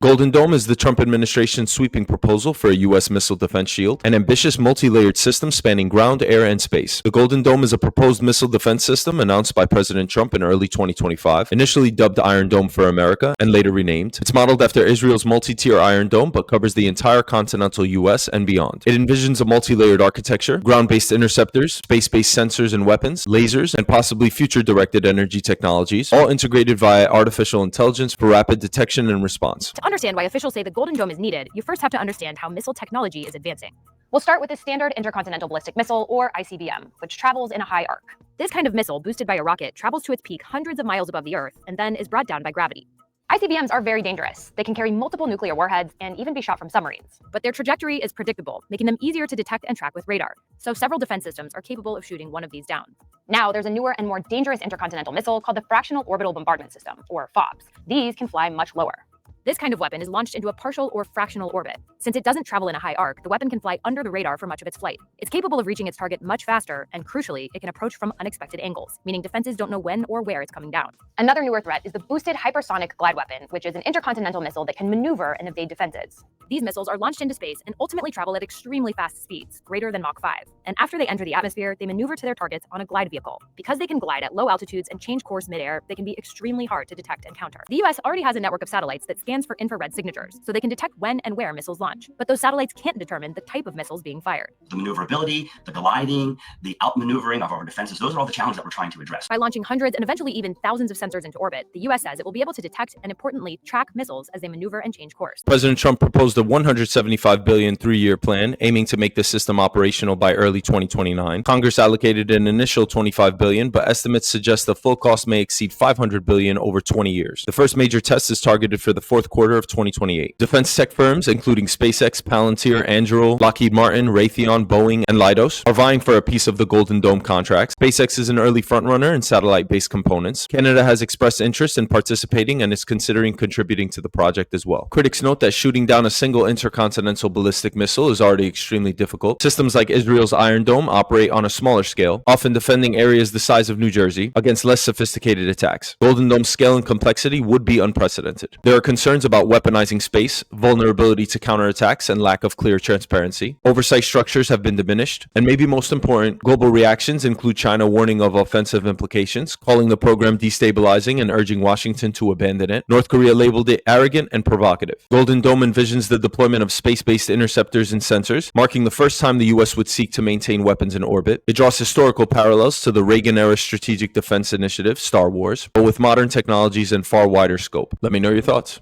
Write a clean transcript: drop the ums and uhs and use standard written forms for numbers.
Golden Dome is the Trump administration's sweeping proposal for a U.S. missile defense shield, an ambitious multi-layered system spanning ground, air, and space. The Golden Dome is a proposed missile defense system announced by President Trump in early 2025, initially dubbed Iron Dome for America and later renamed. It's modeled after Israel's multi-tier Iron Dome, but covers the entire continental U.S. and beyond. It envisions a multi-layered architecture, ground-based interceptors, space-based sensors and weapons, lasers, and possibly future-directed energy technologies, all integrated via artificial intelligence for rapid detection and response. To understand why officials say the Golden Dome is needed, you first have to understand how missile technology is advancing. We'll start with the Standard Intercontinental Ballistic Missile, or ICBM, which travels in a high arc. This kind of missile, boosted by a rocket, travels to its peak hundreds of miles above the Earth and then is brought down by gravity. ICBMs are very dangerous. They can carry multiple nuclear warheads and even be shot from submarines. But their trajectory is predictable, making them easier to detect and track with radar. So several defense systems are capable of shooting one of these down. Now, there's a newer and more dangerous intercontinental missile called the Fractional Orbital Bombardment System, or FOBS. These can fly much lower. This kind of weapon is launched into a partial or fractional orbit. Since it doesn't travel in a high arc, the weapon can fly under the radar for much of its flight. It's capable of reaching its target much faster, and crucially, it can approach from unexpected angles, meaning defenses don't know when or where it's coming down. Another newer threat is the boosted hypersonic glide weapon, which is an intercontinental missile that can maneuver and evade defenses. These missiles are launched into space and ultimately travel at extremely fast speeds, greater than Mach 5. And after they enter the atmosphere, they maneuver to their targets on a glide vehicle. Because they can glide at low altitudes and change course midair, they can be extremely hard to detect and counter. The US already has a network of satellites that scans for infrared signatures, so they can detect when and where missiles launch. But those satellites can't determine the type of missiles being fired. The maneuverability, the gliding, the outmaneuvering of our defenses, those are all the challenges that we're trying to address. By launching hundreds and eventually even thousands of sensors into orbit, the US says it will be able to detect and importantly track missiles as they maneuver and change course. President Trump proposed a $175 billion three-year plan aiming to make the system operational by early 2029. Congress allocated an initial $25 billion, but estimates suggest the full cost may exceed $500 billion over 20 years. The first major test is targeted for the fourth quarter of 2028. Defense tech firms, including SpaceX, Palantir, Anduril, Lockheed Martin, Raytheon, Boeing, and Leidos, are vying for a piece of the Golden Dome contracts. SpaceX is an early frontrunner in satellite-based components. Canada has expressed interest in participating and is considering contributing to the project as well. Critics note that shooting down a single intercontinental ballistic missile is already extremely difficult. Systems like Israel's Iron Dome operate on a smaller scale, often defending areas the size of New Jersey against less sophisticated attacks. Golden Dome's scale and complexity would be unprecedented. There are concerns about weaponizing space, vulnerability to counterattacks, and lack of clear transparency. Oversight structures have been diminished, and maybe most important, global reactions include China warning of offensive implications, calling the program destabilizing and urging Washington to abandon it. North Korea labeled it arrogant and provocative. Golden Dome envisions the deployment of space-based interceptors and sensors, marking the first time the U.S. would seek to maintain weapons in orbit. It draws historical parallels to the Reagan-era Strategic Defense Initiative, Star Wars, but with modern technologies and far wider scope. Let me know your thoughts.